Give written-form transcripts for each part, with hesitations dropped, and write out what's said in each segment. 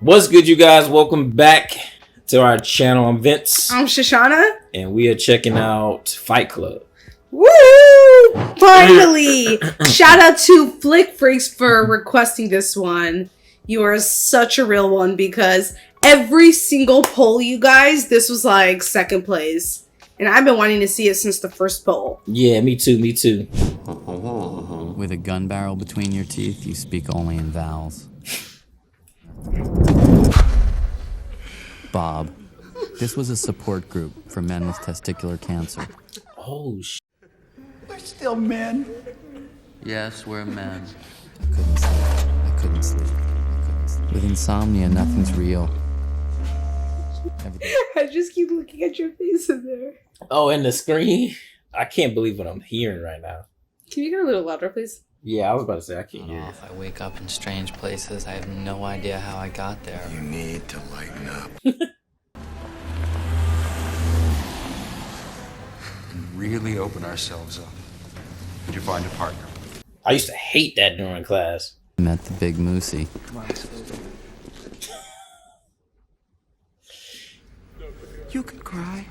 What's good, you guys? Welcome back to our channel. I'm Vince. I'm Shoshana. And we are checking out Fight Club. Woo! Finally! Shout out to Flick Freaks for requesting this one. You are such a real one because every single poll, you guys, this was like second place. And I've been wanting to see it since the first poll. Yeah, me too. With a gun barrel between your teeth, you speak only in vowels. Bob. This was a support group for men with testicular cancer. Oh, shit. We're still men. Yes, we're men. I couldn't sleep. With insomnia, nothing's real. I just keep looking at your face in there. Oh, and the screen? I can't believe what I'm hearing right now. Can you get a little louder, please? Yeah, I was about to say, I can't hear it. If I wake up in strange places, I have no idea how I got there. You need to lighten up. And really open ourselves up. Did you find a partner? I used to hate that during class. I met the big moosey. You can cry.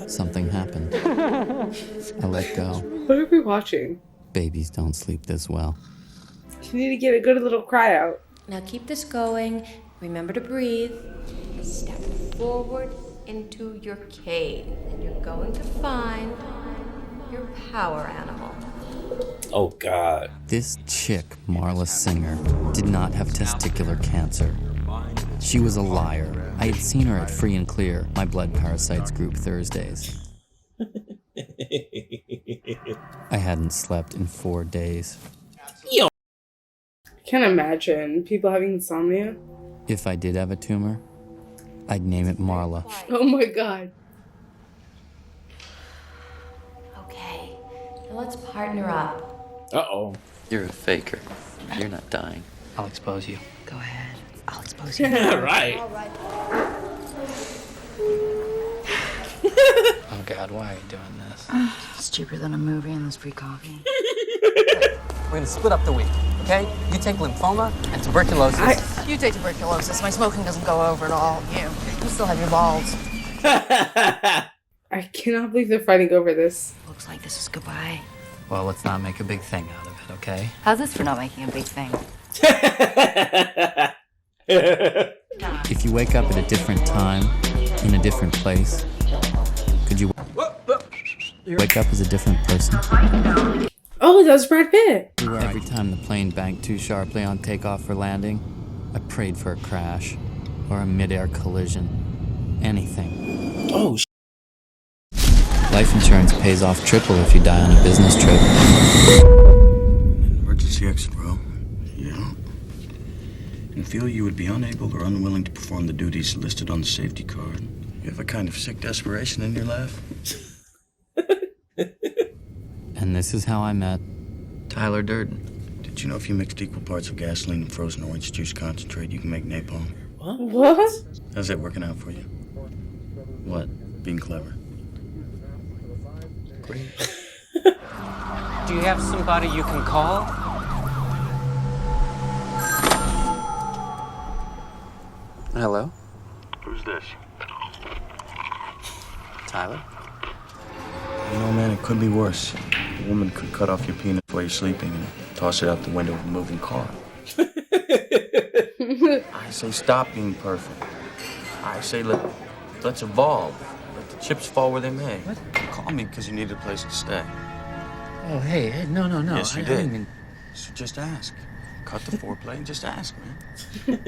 Something happened. I let go. What are we watching? Babies don't sleep this well. You need to get a good little cry out. Now keep this going. Remember to breathe. Step forward into your cave, and you're going to find your power animal. Oh, God. This chick, Marla Singer, did not have testicular cancer. She was a liar. I had seen her at Free and Clear, my blood parasites group Thursdays. I hadn't slept in 4 days. Yo. I can't imagine people having insomnia. If I did have a tumor, I'd name it Marla. Oh my god. Okay, now let's partner up. Uh-oh. You're a faker. You're not dying. I'll expose you. Go ahead. I'll expose you. Right. All right. Oh God, why are you doing this? It's cheaper than a movie and there's free coffee. We're gonna split up the week, okay? You take lymphoma and tuberculosis. You take tuberculosis. My smoking doesn't go over at all. You still have your balls. I cannot believe they're fighting over this. Looks like this is goodbye. Well, let's not make a big thing out of it, okay? How's this for not making a big thing? If you wake up at a different time, in a different place, could you wake up as a different person? Oh, that was Brad Pitt. Every time the plane banked too sharply on takeoff or landing, I prayed for a crash or a mid-air collision. Anything. Oh, Life insurance pays off triple if you die on a business trip. Emergency exit row. Yeah. And feel you would be unable or unwilling to perform the duties listed on the safety card. You have a kind of sick desperation in your laugh. And this is how I met Tyler Durden. Did you know if you mixed equal parts of gasoline and frozen orange juice concentrate, you can make napalm? What? How's that working out for you? What? Being clever. Great. Do you have somebody you can call? Hello? Who's this? Tyler? You know, man, it could be worse. A woman could cut off your penis while you're sleeping and toss it out the window of a moving car. I say stop being perfect. I say let's evolve. Let the chips fall where they may. What? You called me because you needed a place to stay. Oh, hey, no. Yes, you I did. didn't mean... So just ask. Cut the foreplay and just ask, man.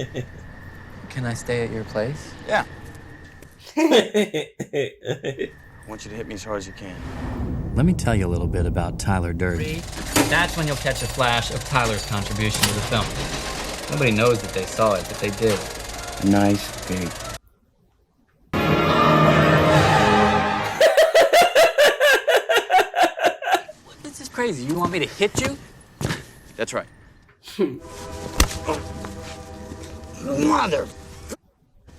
Can I stay at your place? Yeah. I want you to hit me as hard as you can. Let me tell you a little bit about Tyler Durden. That's when you'll catch a flash of Tyler's contribution to the film. Nobody knows that they saw it, but they did. Nice big. This is crazy. You want me to hit you? That's right. Mother.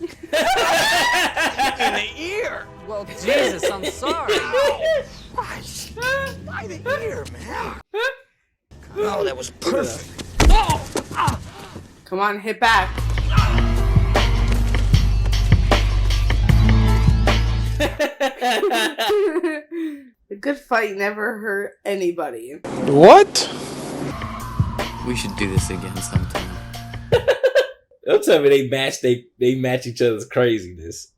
In the ear. Well, Jesus, I'm sorry. by the ear, man. Oh, that was perfect. Come on, hit back. A good fight never hurt anybody. What? We should do this again sometime. Don't tell me they match each other's craziness.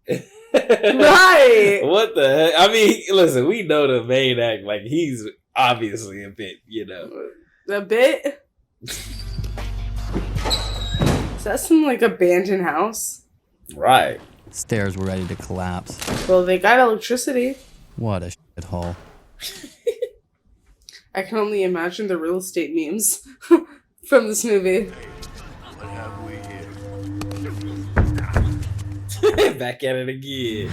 Right. What the heck? I mean, listen, we know the main act, like he's obviously a bit, A bit? Is that some like abandoned house? Right. Stairs were ready to collapse. Well, they got electricity. What a shithole. I can only imagine the real estate memes from this movie. What have we here? Back at it again.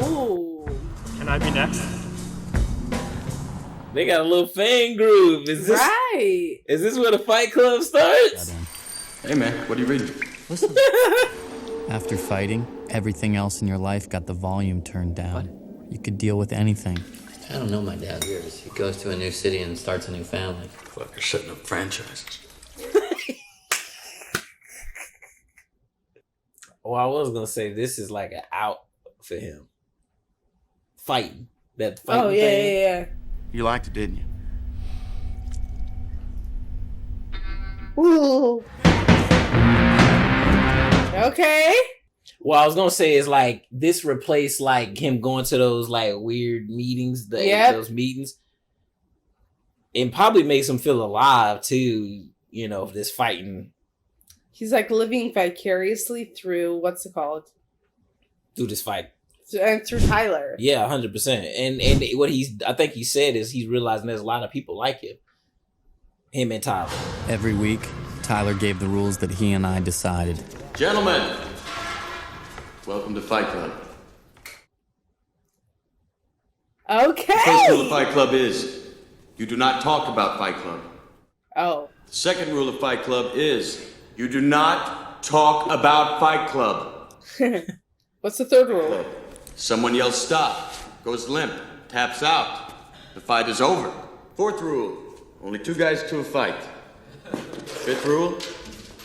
Ooh. Can I be next? They got a little fan groove. Is this where the Fight Club starts? Hey, man, what are you reading? Listen. After fighting, everything else in your life got the volume turned down. What? You could deal with anything. I don't know my dad years. He goes to a new city and starts a new family. Fucker setting up franchises. Well, I was gonna say this is like an out for him. Fighting. That fighting thing. Yeah. You liked it, didn't you? Ooh. Okay. Well, I was gonna say is like this replaced like him going to those like weird meetings, those meetings. It probably makes him feel alive too, this fighting. He's like living vicariously through what's it called? Through this fight. And through Tyler. Yeah, 100%. And what I think he said is he's realizing there's a lot of people like him. Him and Tyler. Every week, Tyler gave the rules that he and I decided. Gentlemen, welcome to Fight Club. Okay. The first rule of Fight Club is you do not talk about Fight Club. Oh. The second rule of Fight Club is you do not talk about Fight Club. What's the third rule? Someone yells stop, goes limp, taps out. The fight is over. Fourth rule, only 2 guys to a fight. Fifth rule,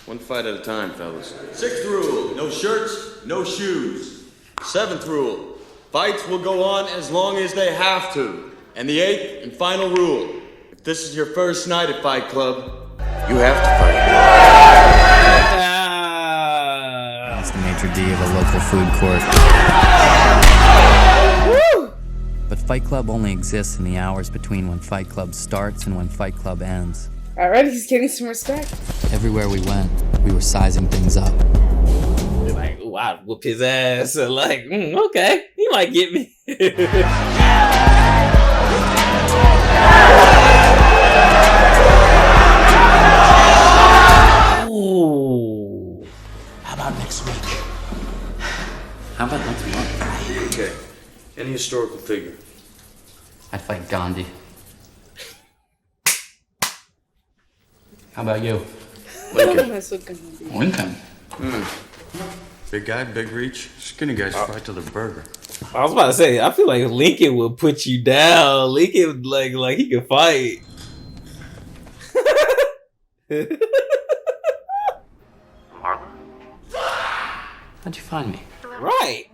1 fight at a time, fellas. Sixth rule, no shirts, no shoes. Seventh rule, fights will go on as long as they have to. And the 8th and final rule, if this is your first night at Fight Club, you have to fight. That's the maitre d' of a local food court. Woo! But Fight Club only exists in the hours between when Fight Club starts and when Fight Club ends. Alright, he's getting some respect. Everywhere we went, we were sizing things up. They're like, ooh, I'd whoop his ass. So like, okay, he might get me. Ooh. How about next week? How about next month? Okay. Any historical figure? I'd fight Gandhi. How about you? Lincoln. Big guy, big reach. Skinny guys fight to the burger. I was about to say, I feel like Lincoln would put you down. Lincoln, like he could fight. Marla? How'd you find me? Right.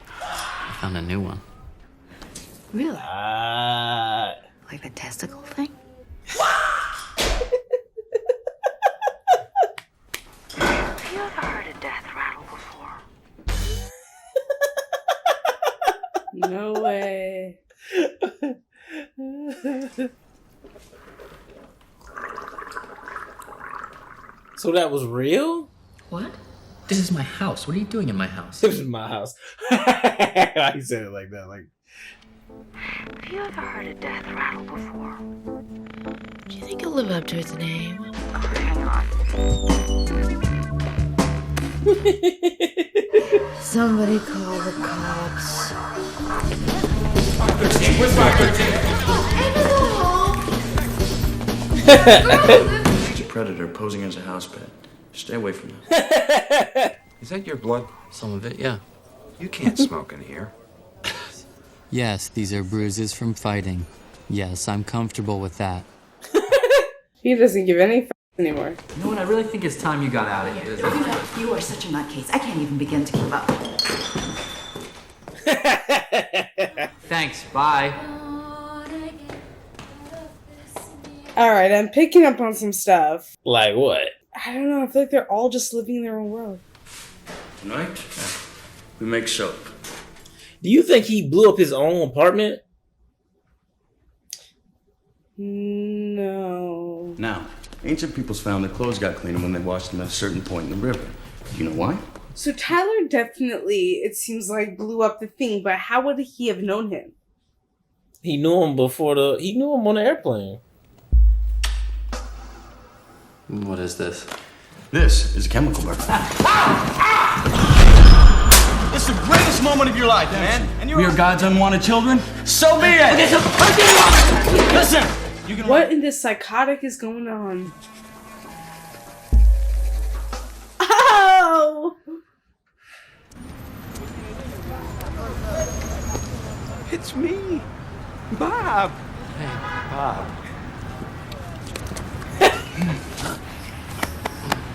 I found a new one. Really? Like the testicle thing? Have you ever heard a death rattle before? No way. So that was real? What? This is my house. What are you doing in my house? This is my house. He said it like that. Like, Have you ever heard a death rattle before? Do you think he'll live up to its name? Oh, hang on. Somebody call the cops. He's a predator posing as a house pet. Stay away from him. Is that your blood? Some of it, yeah. You can't smoke in here. Yes, these are bruises from fighting. Yes, I'm comfortable with that. He doesn't give any f***s anymore. You know what? I really think it's time you got out of here. You are such a nutcase. I can't even begin to keep up. Thanks, bye. Alright, I'm picking up on some stuff. Like what? I don't know, I feel like they're all just living in their own world. Tonight, we make soap. Do you think he blew up his own apartment? No. Now, ancient peoples found their clothes got cleaner when they washed them at a certain point in the river. Do you know why? So Tyler definitely, it seems like, blew up the thing, but how would he have known him? He knew him he knew him on the airplane. What is this? This is a chemical burn. It's the greatest moment of your life, man. And we are God's unwanted children. So be it. Listen. What in this psychotic is going on? Oh! It's me, Bob. Hey, Bob.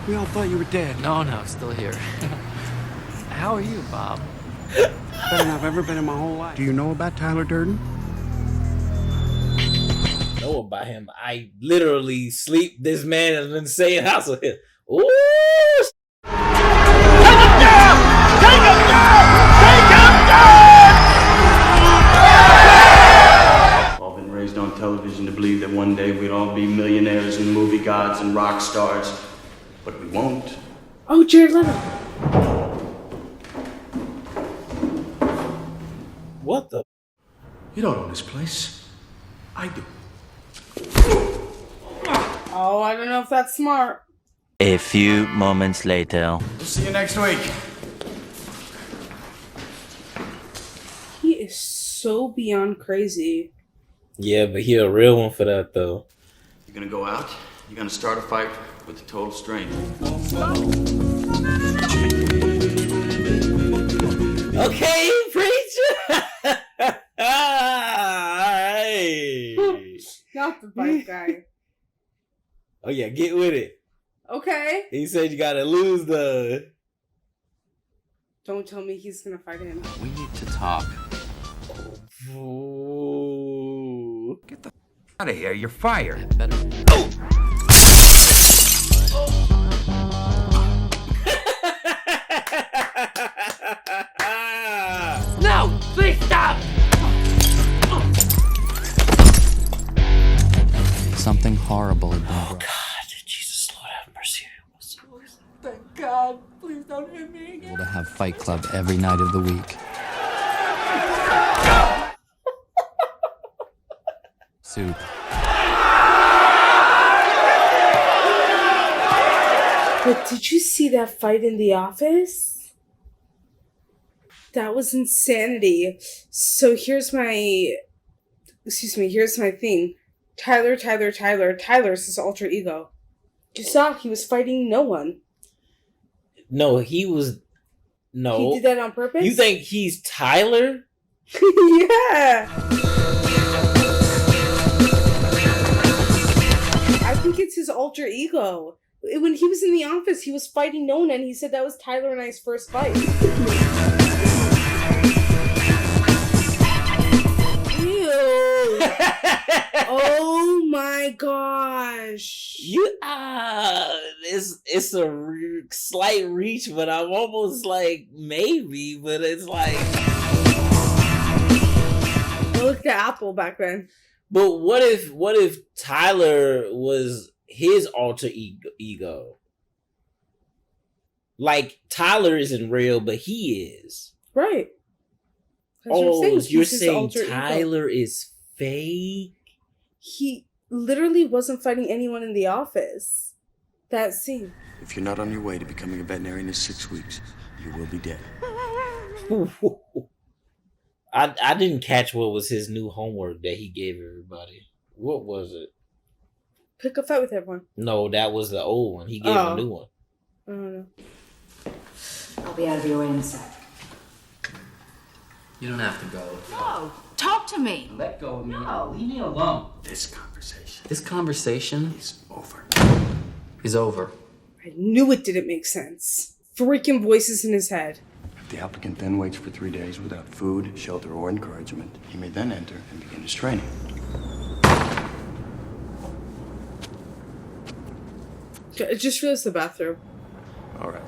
We all thought you were dead. No, still here. How are you, Bob? Better than I've ever been in my whole life. Do you know about Tyler Durden? Know about him. I literally sleep. This man has been saying house of him. Ooh! All been raised on television to believe that one day we'd all be millionaires and movie gods and rock stars, but we won't. Oh, Jared Leto. What the? You don't own this place. I do. Oh, I don't know if that's smart. A few moments later. We'll see you next week. He is so beyond crazy. Yeah, but he a real one for that though. You're gonna go out. You're gonna start a fight with a total stranger. Okay, preacher. Alright. Not the bike guy. Oh yeah, get with it. Okay. He said you gotta lose the. Don't tell me he's gonna fight him. We need to talk. Ooh. Get the out of here. You're fired. Better. No, please stop. Something horrible had been brought. God, Jesus, Lord have mercy. Thank God. Please don't hit me again. Able to have Fight Club every night of the week. Soup. But did you see that fight in the office? That was insanity. So here's my thing. Tyler's his alter ego. You saw he was fighting no one. No, he was. No. He did that on purpose? You think he's Tyler? Yeah. I think it's his alter ego. When he was in the office, he was fighting no one, and he said that was Tyler and I's first fight. Ew. Oh my gosh. It's a slight reach, but I'm almost like maybe, but it's like. I looked at Apple back then. But what if Tyler was his alter ego? Like Tyler isn't real, but he is. Right. That's Oh, you're his saying alter Tyler ego. is fake? He literally wasn't fighting anyone in the office. That scene. If you're not on your way to becoming a veterinarian in 6 weeks, you will be dead. I didn't catch what was his new homework that he gave everybody. What was it? Pick a fight with everyone. No, that was the old one. He gave a new one. I don't know. I'll be out of your way in a sec. You don't have to go. No, talk to me. Let go of me. No. Leave me alone. This conversation. This conversation is over. Is over. I knew it didn't make sense. Freaking voices in his head. If the applicant then waits for 3 days without food, shelter, or encouragement, he may then enter and begin his training. I just realized the bathroom. All right.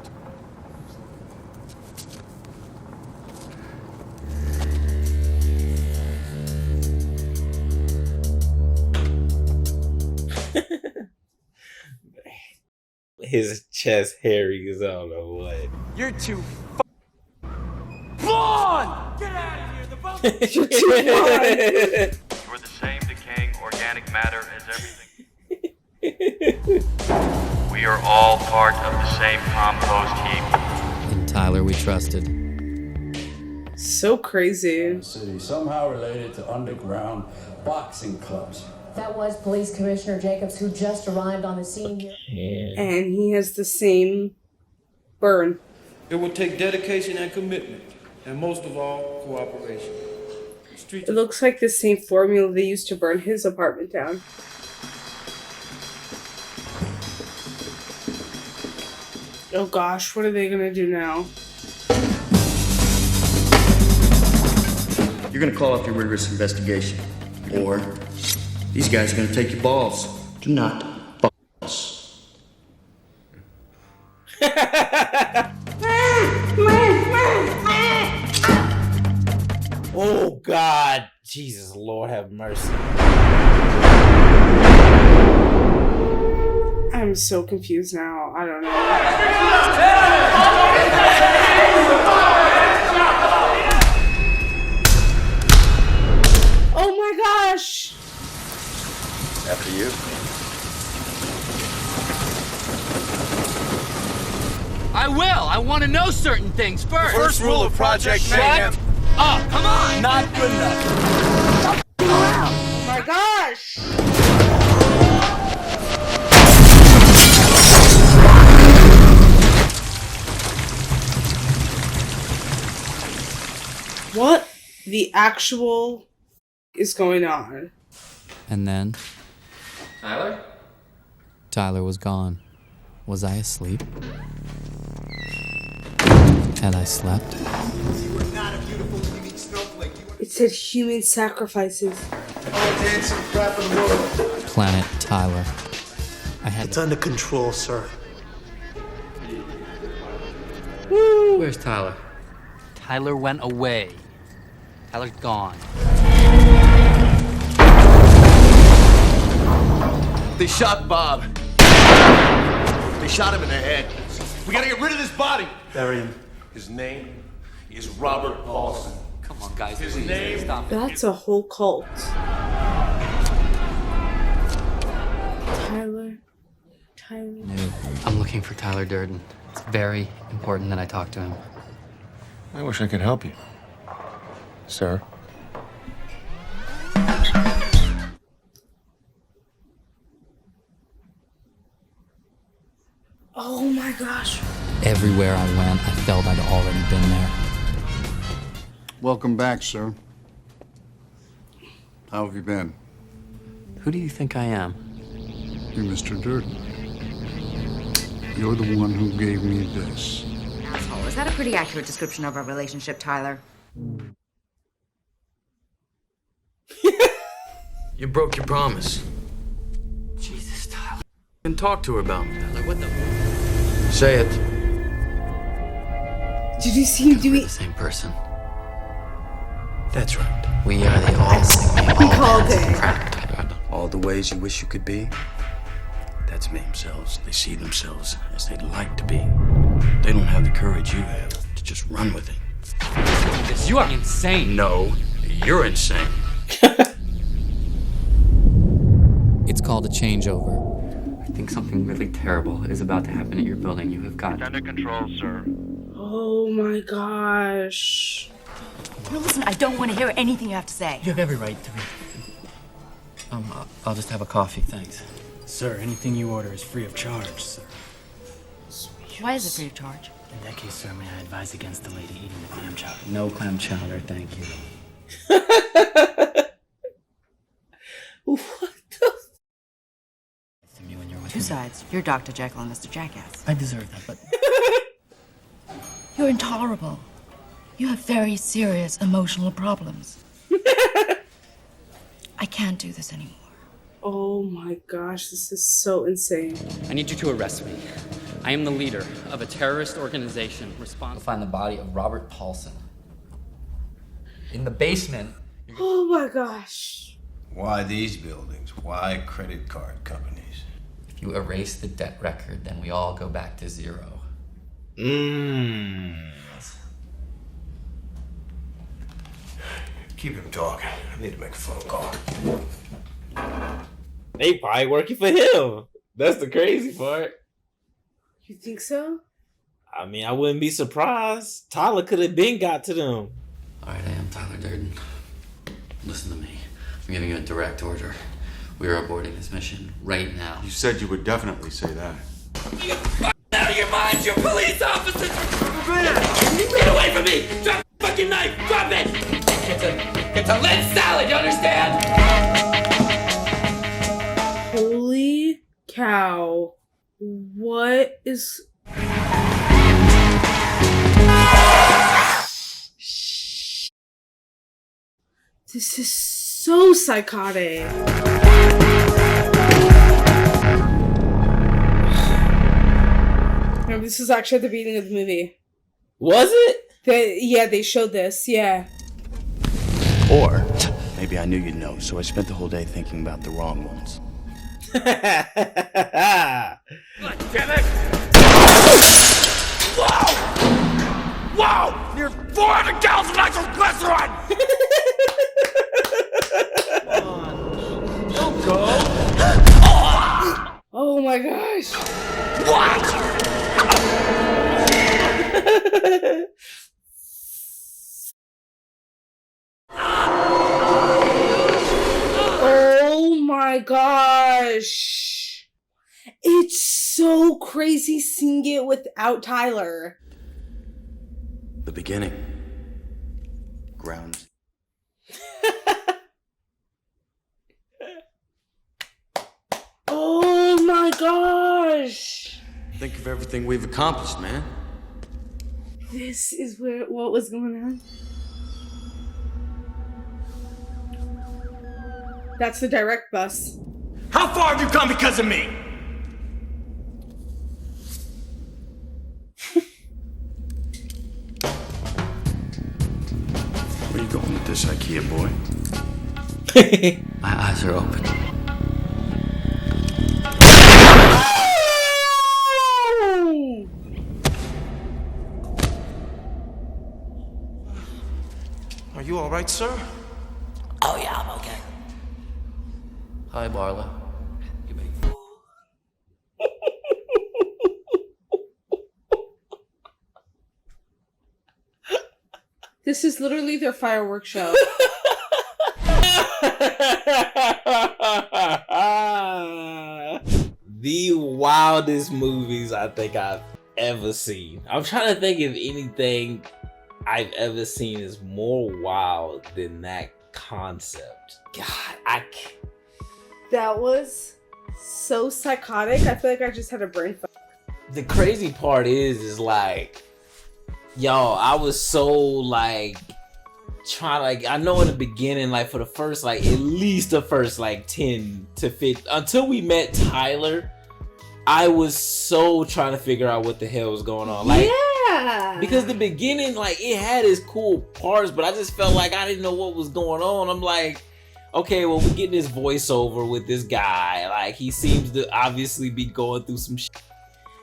His chest hairy as I don't know what. You're too blonde! Get out of here, the both You're too blonde! You're the same decaying organic matter as everything. We are all part of the same compost heap. In Tyler we trusted. So crazy. City somehow related to underground boxing clubs. That was Police Commissioner Jacobs, who just arrived on the scene here. Yeah. And he has the same burn. It will take dedication and commitment, and most of all, cooperation. It looks like the same formula they used to burn his apartment down. Oh gosh, what are they gonna do now? You're gonna call off your rigorous investigation, or these guys are gonna take your balls. Do not fuck us. Oh God, Jesus, Lord have mercy. I'm so confused now. I don't know. Oh my gosh! After you. I will. I want to know certain things first. First rule of Project Mayhem. Shut up. Come on. Not good enough. Oh my gosh! What the actual is going on? And then Tyler? Tyler was gone. Was I asleep? Had I slept? It said human sacrifices. Planet Tyler. I had It's under control, sir. Woo. Where's Tyler? Tyler went away. Tyler's gone. They shot Bob. They shot him in the head. We gotta get rid of this body. Bury him. His name is Robert Allison. Come on, guys. His Please, name. stop it. That's a whole cult. Tyler. No. I'm looking for Tyler Durden. It's very important that I talk to him. I wish I could help you, sir. Oh my gosh. Everywhere I went, I felt I'd already been there. Welcome back, sir. How have you been? Who do you think I am? You're Mr. Durden. You're the one who gave me this. Asshole, is that a pretty accurate description of our relationship, Tyler? You broke your promise. Jesus, Tyler. And talk to her about me. Tyler, what the? Say it. Did you see him We're doing? the same person. That's right. We are the all-seeing, We called it. All the ways you wish you could be, that's me. Themselves. They see themselves as they'd like to be. They don't have the courage you have to just run with it. You are insane. No, you're insane. It's called a changeover. I think something really terrible is about to happen at your building. You have got. It's under control, sir. Oh my gosh. No, listen, I don't want to hear anything you have to say. You have every right to be. I'll just have a coffee, thanks. Sir, anything you order is free of charge, sir. Why is it free of charge? In that case, sir, may I advise against the lady eating the clam chowder? No clam chowder, thank you. Two sides. You're Dr. Jekyll and Mr. Jackass. I deserve that, but You're intolerable. You have very serious emotional problems. I can't do this anymore. Oh my gosh, this is so insane. I need you to arrest me. I am the leader of a terrorist organization responsible. Find the body of Robert Paulson. In the basement. Oh my gosh. Why these buildings? Why credit card companies? If you erase the debt record, then we all go back to zero. Keep him talking. I need to make a phone call. They probably working for him. That's the crazy part. You think so? I mean, I wouldn't be surprised. Tyler could have been got to them. All right, I am Tyler Durden. Listen to me. I'm giving you a direct order. We are aborting this mission right now. You said you would definitely say that. You out of your minds, you're police officers! Get away from me! Drop the fucking knife! Drop it! It's a lead salad, you understand? Holy cow. What is... This is so psychotic. Remember, this is actually at the beginning of the movie. Was it? They showed this, yeah. Or maybe I knew you'd know, so I spent the whole day thinking about the wrong ones. God damn it! Whoa! Whoa! Near 400 gallons of nitroglycerin! Don't go! Oh my gosh! What? Oh my gosh! It's so crazy seeing it without Tyler. The beginning. Ground. Oh my gosh! Think of everything we've accomplished, man. This is what was going on. That's the direct bus. How far have you come because of me? Where are you going with this, IKEA boy? My eyes are open. Are you all right, sir? Oh yeah, I'm okay. Hi, Marla. This is literally their fireworks show. The wildest movies I think I've ever seen. I'm trying to think if anything I've ever seen is more wild than that concept. God, That was so psychotic. I feel like I just had a brain fuck. The crazy part is like, y'all, I was so like trying, I know in the beginning, like for the first, like at least the first like 10 to 15, until we met Tyler, I was so trying to figure out what the hell was going on. Like, yeah, because the beginning, like it had its cool parts, but I just felt like I didn't know what was going on. I'm like, okay, well, we're getting this voiceover with this guy. Like, he seems to obviously be going through some shit.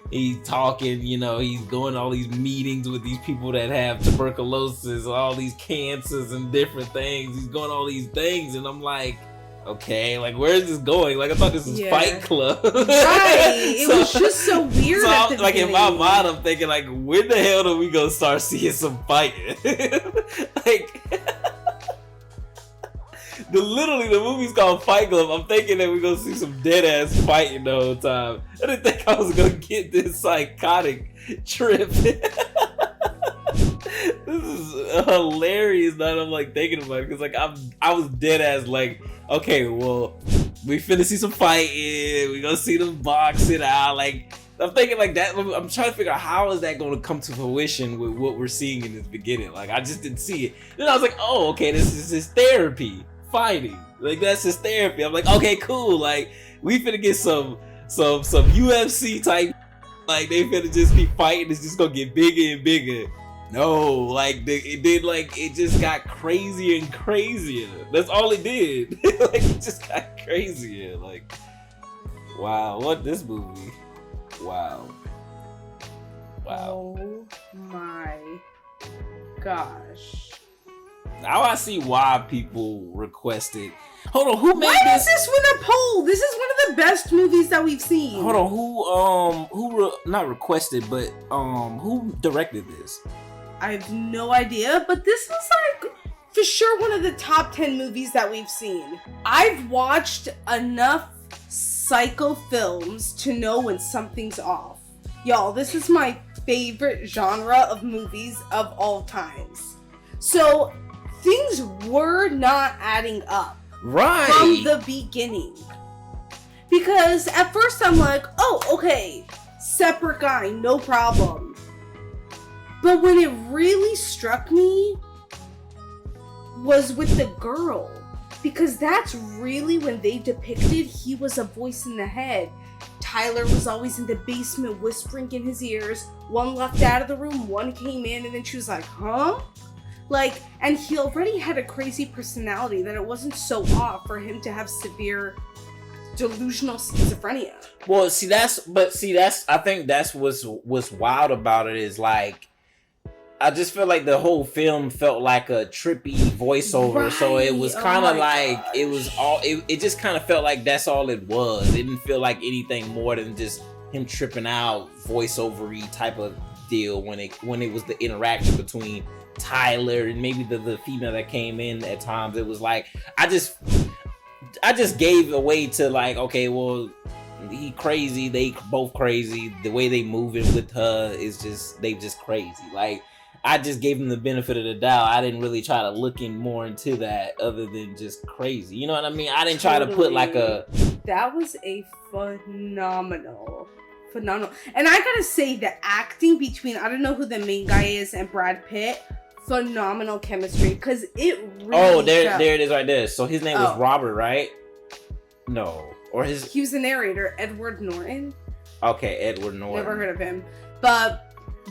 He's talking, you know, he's going to all these meetings with these people that have tuberculosis, all these cancers and different things. He's going all these things, and I'm like, okay, like, where is this going? Like, I thought this was Fight Club. Right. It was just so weird. So like, in my mind, I'm thinking, like, when the hell are we going to start seeing some fighting? Like... Literally, the movie's called Fight Club. I'm thinking that we're gonna see some dead ass fighting the whole time. I didn't think I was gonna get this psychotic trip. was hilarious. Now that I'm like thinking about it, because like I was dead ass like, okay, well, we finna see some fighting. We gonna see them boxing out. Like I'm thinking like that. I'm trying to figure out how is that going to come to fruition with what we're seeing in this beginning. Like I just didn't see it. Then I was like, oh, okay, this is his therapy, fighting. Like that's his therapy. I'm like, okay, cool. Like we finna get some UFC type. Like they finna just keep fighting. It's just gonna get bigger and bigger. No, like it just got crazier and crazier. That's all it did. Like it just got crazier. Like, wow, what this movie? Wow. Oh my gosh. Now I see why people requested. Hold on, who made Why this? does this win a poll? This is one of the best movies that we've seen. Hold on, not requested, but who directed this? I have no idea, but this was like for sure one of the top 10 movies that we've seen. I've watched enough psycho films to know when something's off. Y'all, this is my favorite genre of movies of all times. So things were not adding up. Right. From the beginning. Because at first I'm like, oh, okay, separate guy, no problem. But when it really struck me was with the girl. Because that's really when they depicted he was a voice in the head. Tyler was always in the basement whispering in his ears. One left out of the room, one came in, and then she was like, huh? Like, and he already had a crazy personality that it wasn't so off for him to have severe delusional schizophrenia. Well, I think that's what's wild about it is like, I just feel like the whole film felt like a trippy voiceover, right. So it was kind of like gosh. It was all. It just kind of felt like that's all it was. It didn't feel like anything more than just him tripping out, voiceover-y type of deal. When it was the interaction between Tyler and maybe the female that came in at times, it was like I just gave away to like, okay, well, he crazy, they both crazy. The way they moving with her is they just crazy. Like. I just gave him the benefit of the doubt. I didn't really try to look in more into that other than just crazy. You know what I mean? I didn't try to put like a... That was a phenomenal. And I gotta say, the acting between, I don't know who the main guy is, and Brad Pitt, phenomenal chemistry. Because it really... Oh, there it is right there. So his name was Robert, right? No. Or his... He was the narrator, Edward Norton. Okay, Edward Norton. Never heard of him. But...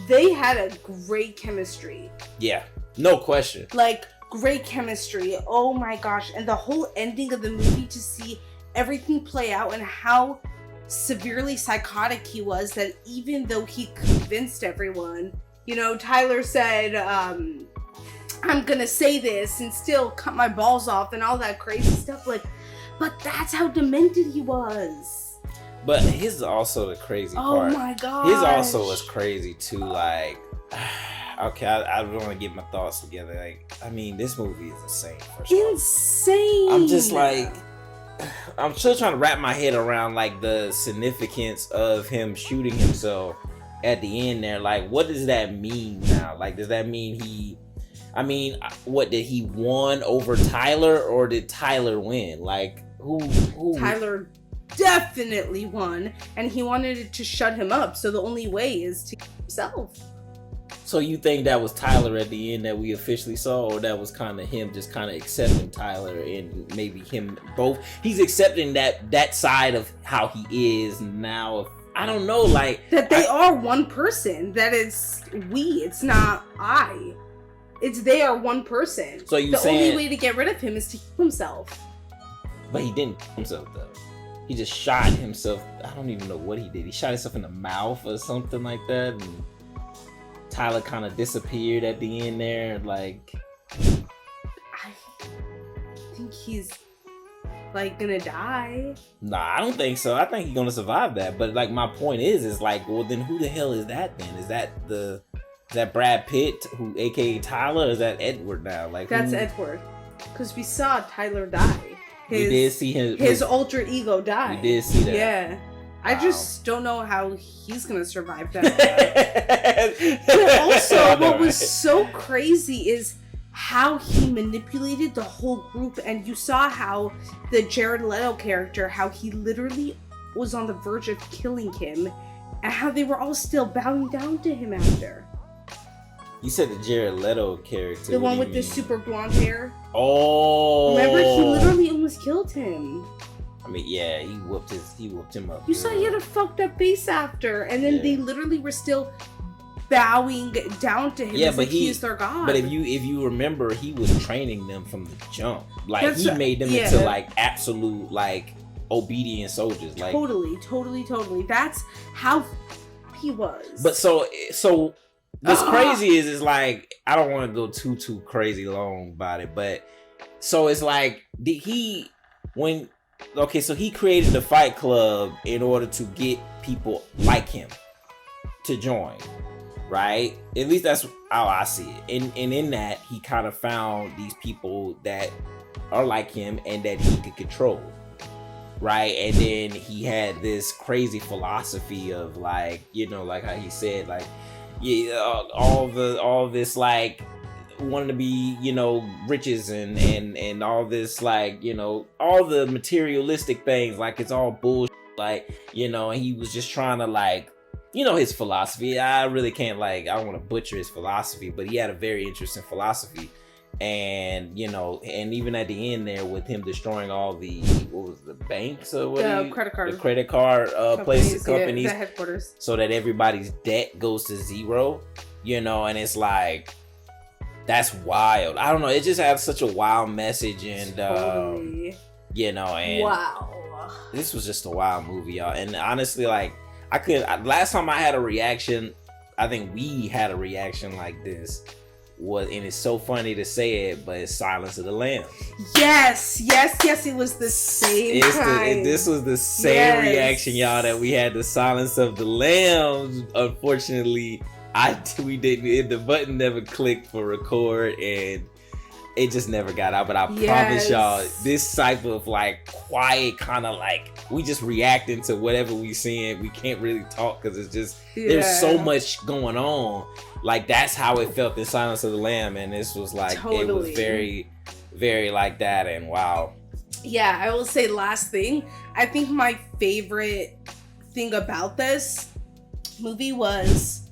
they had a great chemistry. Yeah, no question. Like, great chemistry. Oh my gosh. And the whole ending of the movie to see everything play out and how severely psychotic he was, that even though he convinced everyone, you know, Tyler said, I'm gonna say this and still cut my balls off and all that crazy stuff. Like, but that's how demented he was. But his is also the crazy part. Oh my god. His also was crazy too. Like, okay, I don't want to get my thoughts together. Like, I mean, this movie is insane. Insane. I'm just like, I'm still trying to wrap my head around like the significance of him shooting himself at the end there. Like, what does that mean now? Like, does that mean what did he won over Tyler, or did Tyler win? Like, who? Tyler definitely won, and he wanted it to shut him up, so the only way is to himself. So you think that was Tyler at the end that we officially saw, or that was kind of him just kind of accepting Tyler and maybe him both? He's accepting that side of how he is now. I don't know, like that they are one person. That it's we. It's not I. It's they are one person. So you the saying only way to get rid of him is to kill himself. But he didn't kill himself though. He just shot himself. I don't even know what he did. He shot himself in the mouth or something like that. And Tyler kind of disappeared at the end there. Like, I think he's like gonna die. Nah, I don't think so. I think he's gonna survive that. But like, my point is like, well, then who the hell is that then? Is that Brad Pitt, who aka Tyler, or is that Edward now? Like, that's Edward. Because we saw Tyler die. We did see his alter ego die. We did see that. Yeah. I just don't know how he's gonna survive that. But also, what was so crazy is how he manipulated the whole group, and you saw how the Jared Leto character, how he literally was on the verge of killing him, and how they were all still bowing down to him after. You said the Jared Leto character. The one with the super blonde hair. Oh. Remember, he literally almost killed him. I mean, yeah, he whooped him up. You saw he had a fucked up face after, and then they literally were still bowing down to him. Yeah, as but if he is their god. But if you remember, he was training them from the jump. Like That's he right. made them into like absolute like obedient soldiers. Like totally. That's how he was. But so what's crazy is like I don't want to go too crazy long about it, but so it's like so he created the Fight Club in order to get people like him to join, right? At least that's how I see it. And in that, he kind of found these people that are like him and that he could control, right? And then he had this crazy philosophy of like, you know, like how he said, like, yeah, all this like wanting to be, you know, riches and all this like, you know, all the materialistic things, like it's all bullshit, like, you know, and he was just trying to like, you know, his philosophy. I really can't like, I don't want to butcher his philosophy, but he had a very interesting philosophy. And, you know, and even at the end there with him destroying all the, what was the banks or what? The credit card companies, the headquarters. So that everybody's debt goes to zero, you know, and it's like, that's wild. I don't know. It just has such a wild message, and you know, and wow, this was just a wild movie, y'all. And honestly, like last time I had a reaction, I think we had a reaction like this was, and it's so funny to say it, but it's Silence of the Lambs. Yes, it was the same time. This was the same reaction, y'all, that we had to Silence of the Lambs. Unfortunately, we didn't. The button never clicked for record, and it just never got out. But I promise y'all, this type of like quiet kind of like we just reacting to whatever we seeing. We can't really talk because it's just there's so much going on. Like that's how it felt in Silence of the Lamb, and this was like it was very, very like that. And wow. Yeah, I will say last thing. I think my favorite thing about this movie was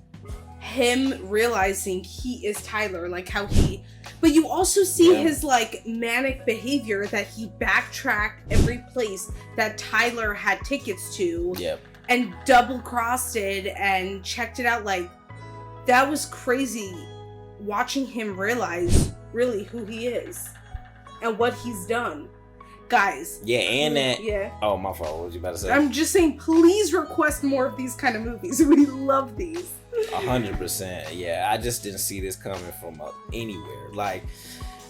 him realizing he is Tyler, like how but you also see his like manic behavior, that he backtracked every place that Tyler had tickets to and double crossed it and checked it out. Like that was crazy watching him realize really who he is and what he's done. Guys. Yeah, and that. Yeah. Oh, my fault. What was you about to say? I'm just saying, please request more of these kind of movies. We love these. 100%. Yeah, I just didn't see this coming from anywhere. Like,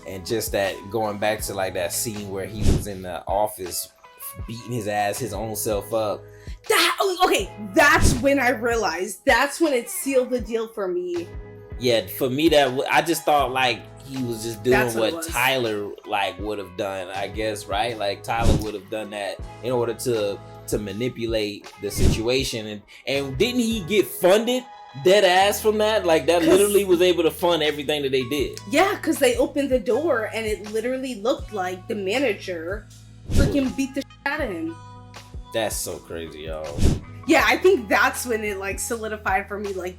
and just that going back to like that scene where he was in the office beating his own self up. That's when I realized. That's when it sealed the deal for me. Yeah, for me I just thought like he was just doing what Tyler like would have done, I guess, right? Like Tyler would have done that in order to manipulate the situation, and didn't he get funded dead ass from that? Like that literally was able to fund everything that they did. Yeah, because they opened the door and it literally looked like the manager freaking beat the shit out of him. That's so crazy, y'all. Yeah, I think that's when it like solidified for me. Like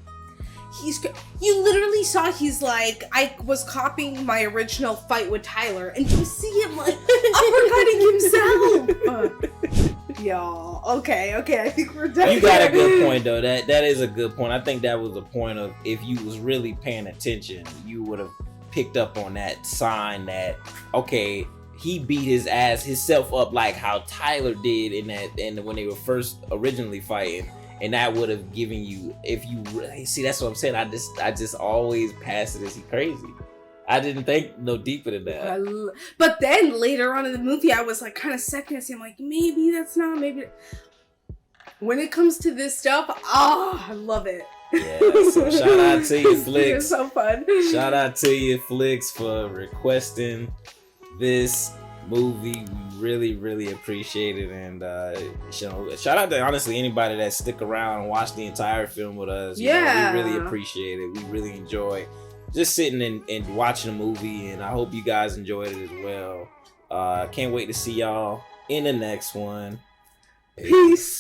you literally saw he's like, I was copying my original fight with Tyler, and you see him like uppercutting himself. Y'all, okay, I think we're done. You got a good point though. That is a good point. I think that was a point of, if you was really paying attention, you would have picked up on that sign that okay, he beat himself up like how Tyler did in that, and when they were first originally fighting. And that would have given you, if you really see, that's what I'm saying. I just always pass it as he crazy. I didn't think no deeper than that. But then later on in the movie, I was like kind of second guessing. I'm like, maybe that's not, maybe. When it comes to this stuff, I love it. Yeah, so shout out to you, Flicks. It's so fun. Shout out to you, Flicks, for requesting this movie. We really, really appreciate it, and shout out to honestly anybody that stick around and watch the entire film with us. We really appreciate it. We really enjoy just sitting and watching a movie, and I hope you guys enjoyed it as well. Can't wait to see y'all in the next one. Peace.